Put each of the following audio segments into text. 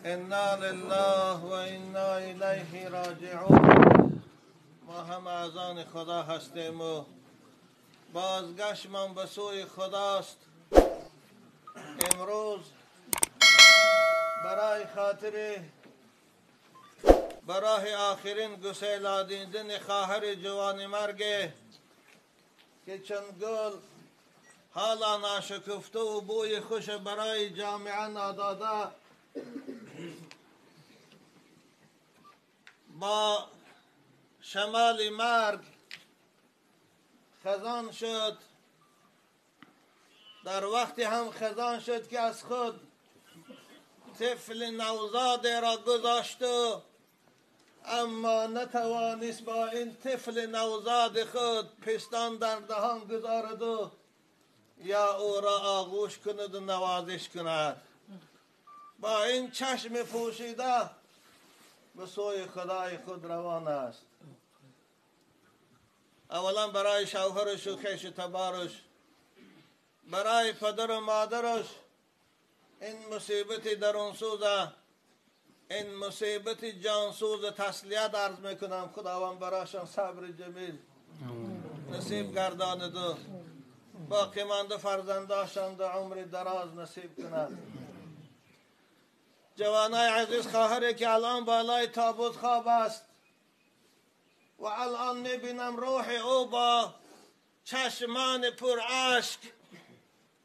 انا لله و انا الیه راجعون. ما هم از آن خدا هستیم و بازگشتمان به سوی خداست. امروز برای خاطر برای آخرین گسیلادیدن خواهر جوان مرگ که چون گل حالا ناشکفته و بوی خوش برای جامعه ناداده با شمال مرگ خزان شد. در وقتی هم خزان شد که از خود طفل نوزاد را گذاشت، اما نتوانست با این طفل نوزاد خود پستان در دهان گذارد و یا او را آغوش کند و نوازش کند. با این چشم پوشیده به سوی خدای خود روان است. اولا برای شوهرش و خویش تبارش، برای پدر و مادرش این مصیبت درونسوزه، این مصیبت جانسوز تسلیت عرض میکنم. خداوند برایشان صبر جمیل نصیب گرداند و باقی مانده فرزنداشان در عمر دراز نصیب کند. جوانای عزیز، خواهری که الان بالای تابوت خواب است و الان میبینم روح او با چشمان پر اشک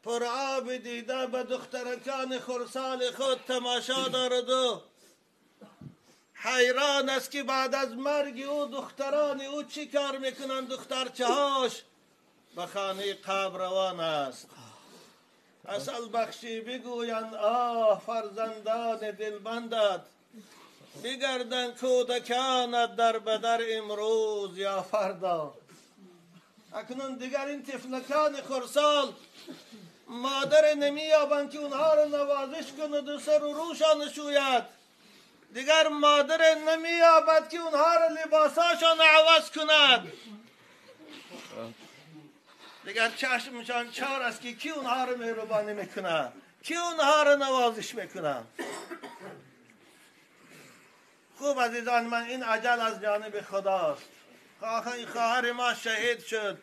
پر آب دیده به دخترکان خرسال خود تماشا دارد و حیران است که بعد از مرگ او دختران او چی کار میکنند. دخترچه هاش به خانه قبر روان است. اصل بخشی بگویند آه فرزندان دلبندت، بگردن کودکانت در بدر امروز یا فردا. اکنون دیگر این طفلکان خرسال مادر نمییابند که اونها رو نوازش کند و سر و روشان شوید. دیگر مادر نمییابد که اونها رو لباساشان عوض کند. دیگر چشمشان چار است که کی اونها رو مهربانی میکنه، کی اونها رو نوازش میکنه. خوب عزیزان من، این اجل از جانب خداست. خواهر ما شهید شد.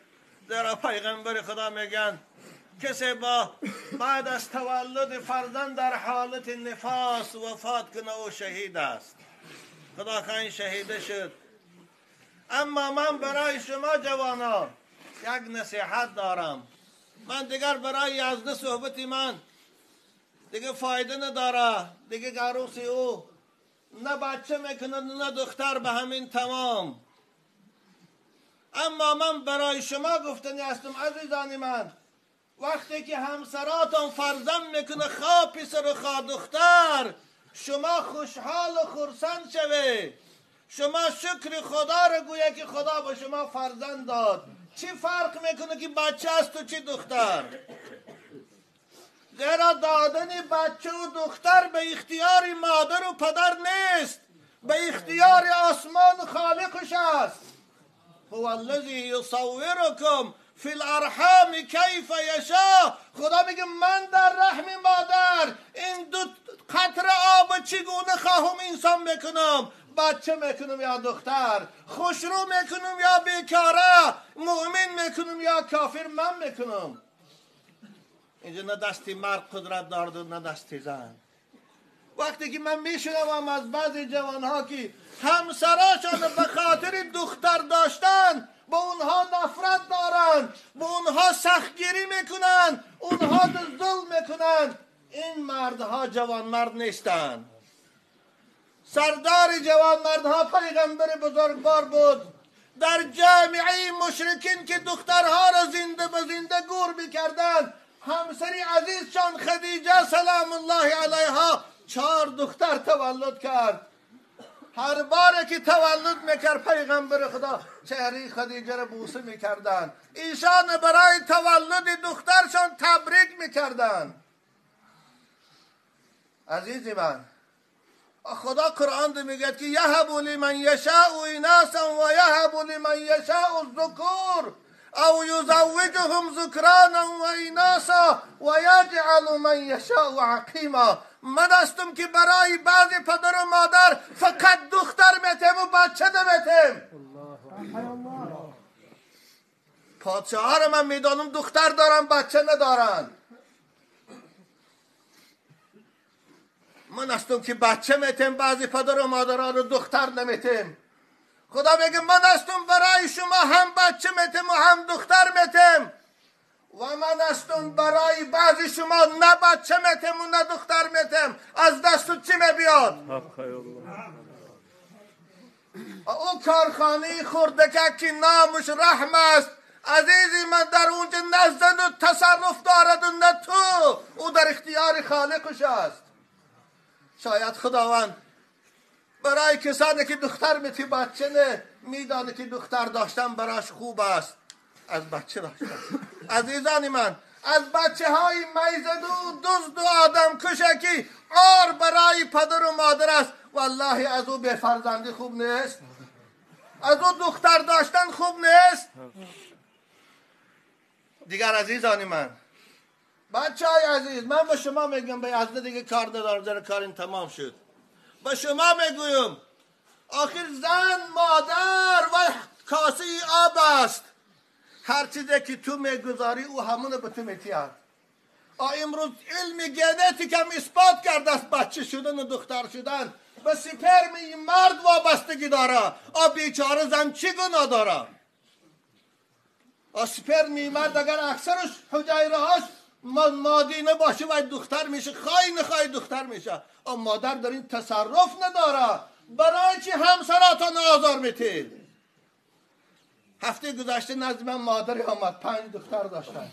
زیرا پیغمبر خدا میگن کسی با بعد از تولد فرزند در حالت نفاس وفات کنه او شهید است. خدا خواهی شهیده شد. اما من برای شما جوانان یک نصیحت دارم. من دیگر برای یزده صحبت من دیگه فایده نداره. دیگه عروس او نه بچه میکند نه دختر، به همین تمام. اما من برای شما گفتنی هستم عزیزان من، وقتی که همسراتان فرزند میکنه خواه پسر و خواه دختر، شما خوشحال و خرسند شوه. شما شکر خدا رو گویه که خدا به شما فرزند داد. چی فرق میکنه که بچه است و چی دختر؟ زیرا دادن بچه و دختر به اختیار مادر و پدر نیست، به اختیار آسمان خالقش است. هو الذی یصورکم فی الارحام کیف یشاء. خدا میگه من در رحم مادر این دو قطره آب چگونه خواهم انسان میکنم، بچه میکنم یا دختر، خوشرو میکنم یا بیکاره، مؤمن میکنم یا کافر من میکنم. اینجا نه دستی مرد قدرت دارد و نه دستی زن. وقتی که من میشنوم از بعضی جوانها که همسراشان به خاطر دختر داشتن با اونها نفرت دارن، با اونها سختگیری میکنن، اونها ظلم میکنن، این مردها جوان مرد نیستن. سردار جوان مردها پیغمبر بزرگوار بود. در جامعه مشرکین که دخترها را زنده به زنده گور میکردن، همسری عزیزشان خدیجه سلام الله علیها 4 دختر تولد کرد. هر بار که تولد میکرد پیغمبر خدا چهره خدیجه را بوسه میکردن. ایشان برای تولد دخترشان تبریک میکردن. عزیزی من، خدا قرآن میگه که یهب لمن یشاء اناثا و یهب لمن یشاء الذکور او یزوجهم ذکرانا و اناثا و یجعل من یشاء عقیما. من هستم که برای بعضی پدر و مادر فقط دختر میتیم و بچه نمیتیم. پادشاه ها رو من میدانم دختر دارن بچه ندارن. من هستم که بچه میتیم، بعضی پدر و مادران رو دختر نمیتیم. خدا میگه من هستم برای شما هم بچه میتیم و هم دختر میتیم، و من هستم برای بعضی شما نه بچه میتیم و نه دختر میتیم. از دست چی میبیاد؟ او کارخانه خردکه که نامش رحم است، عزیزی من، در اونجا نزد و تصرف دارد و نه تو. او در اختیار خالقش است. شاید خداوند برای کسانی که دختر میتی بچه نه، میدانه که دختر داشتن براش خوب است از بچه داشتن. عزیزانی من، از بچه های میزد و دزد و آدم کشکی آر برای پدر و مادر است. والله از او به فرزندی خوب نیست، از او دختر داشتن خوب نیست. دیگر عزیزانی من، بچه های عزیز، من به شما میگم به از دیگه کار ندارم، زیر کار این تمام شد. به شما میگویم آخر زن مادر و کاسه آب است. هر چیزی که تو میگذاری او همونه به تو میتید. امروز علم ژنتیک هم اثبات کرده است بچه شدن و دختر شدن به سپرم مرد وابستگی داره. بیچاره زن چی گناه داره؟ سپرم مرد اگر اکثرش حجیره هاش مادی نباشه و دختر میشه، خواهی نخواهی دختر میشه. مادر در این تصرف نداره. برای چی همسراتان آزار میتید؟ هفته گذشته نزد من مادری آمد، 5 دختر داشتن.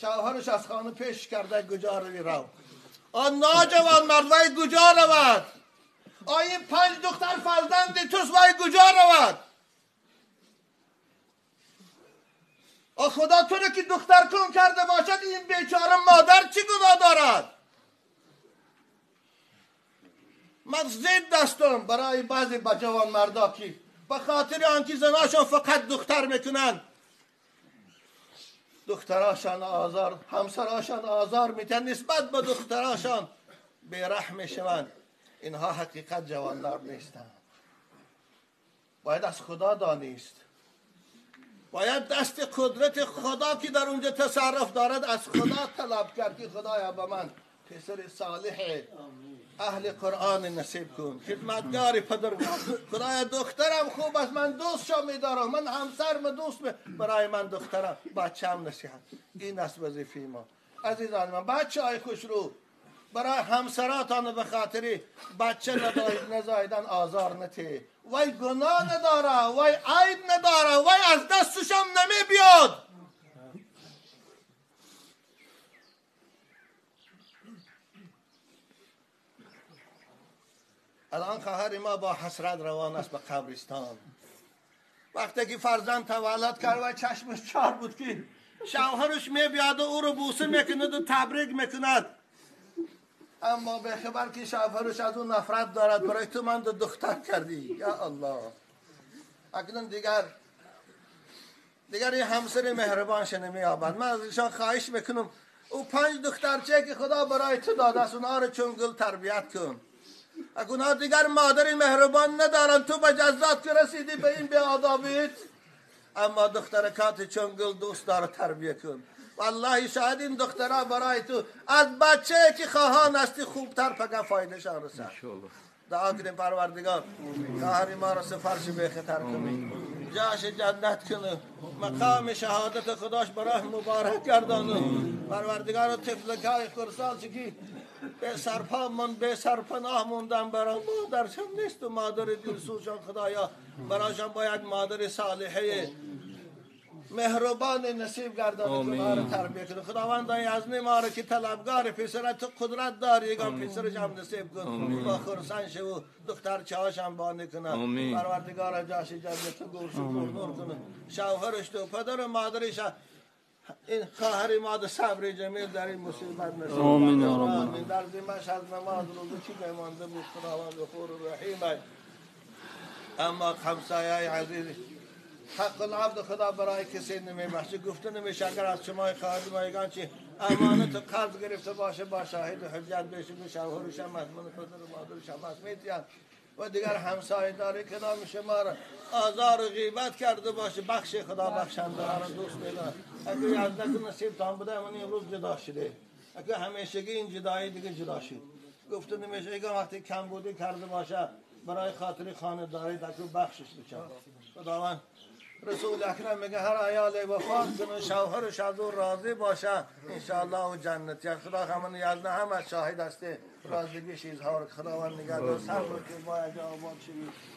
شوهرش از خانه پیش کرده کجا روی رو. ناجوان مرد وای کجا رود؟ این 5 دختر فرزند توست وای کجا رود؟ خدا تو رو که دختر کن کرده باشد، این بیچاره مادر چی گناه دارد؟ من زید دستم برای بعضی جوان مردا که به خاطر آنکه زناشان فقط دختر میکنن، دختراشان آزار، همسراشان آزار میتن، نسبت به دختراشان بیرحم میشوند. اینها حقیقت جواندار نیستند. باید از خدا دانست، باید دست قدرت خدا که در اونجا تصرف دارد از خدا طلب کرد که خدایا به من پسر صالح اهل قرآن نصیب کن، خدمتگار پدر. خدایا دخترم خوب است، من دوستشو میدارم، من همسرم دوست برای من دخترم بچه‌ام نصیحت. این است وظیفه ما. عزیزان من، بچه های خوش رو برای همسراتان به خاطر بچه نزایدن آزار نتی. وای گناه نداره، وای عیب نداره، وای از دستشم نمی بیاد. الان خواهر ما با حسرت روان است به قبرستان. وقتی که فرزند تولد کرد و چشمش چار بود که شوهرش میبیاد و او رو بوسه میکند و تبریک میکند، اما به خبر که شوهرش از اون نفرت دارد. برای تو من دختر کردی، یا الله. اکنون دیگر این همسر مهربانش نمییابد. من از ایشان خواهش میکنم او 5 دخترچه که خدا برای تو داده است اونها رو چون گل تربیت کن. اونها دیگر مادر مهربان ندارن. تو به جزات که رسیدی به این بیادابیت، اما دخترکات چون گل دوست داره تربیت کن. والله شاید این دخترها برای تو از بچه که خواهان هستی خوبتر پگه فایدهشان رسد. دعا کنیم پروردگار خواهر ما را سفارش به خطر کنی، جاش جنت کنه، مقام شهادت خداش برای مبارک گردانه. پروردگار طفلکای خرسال که به سرپا من به سرپناه موندن برای مادرشان نیست و مادر دلسوزشان، خدایا برایشان باید مادر صالحه مهربان نصیب گردانه که ما رو تربیت کنه. خداوندای عظیم ما رو که طلبگار پسرت تو قدرت داری، یگان پسرش هم نصیب کن. با خرسان شو دخترچه هاش هم بانه کنه. پروردگار جاش جنت گورش نور کنه. شوهرش تو پدر و مادرش این خواهر ما صبر جمیل در این مصیبت نصیب. آمین. آمین. در ذمه‌اش از نماز روزه چی بمانده بود. خداوند غفور رحیم. اما همسایه‌ای عزیز، حق العبد خدا برای کسی نمیبخشه. گفته نمیشه اگر از شما خواهد مایگان چی امانت قرض گرفته باشه با شاهد و حجت بشه که شوهرش هم مضمون پدر و مادرش هم هست میتیان و دیگر همسایه داری که نام شما را آزار و غیبت کرده باشه بخش خدا بخشنده را دوست میدارد. اگه یزدک نصیب تان بوده من امروز جدا شده، اگه همیشگی این جدایی دیگه جدا شد. گفته نمیشه که وقتی کم بودی کرده باشه برای خاطر خانه‌داری دکو بخشش بچه. خداوند رسول اکرم میگه هر عیال وفات کنه شوهرش از او راضی باشه انشاءالله و جنتی. خدا همون یزنه همه شاهد هسته راضیگیش اظهار خداوند نگهدار سر رو که باید آباد شوید.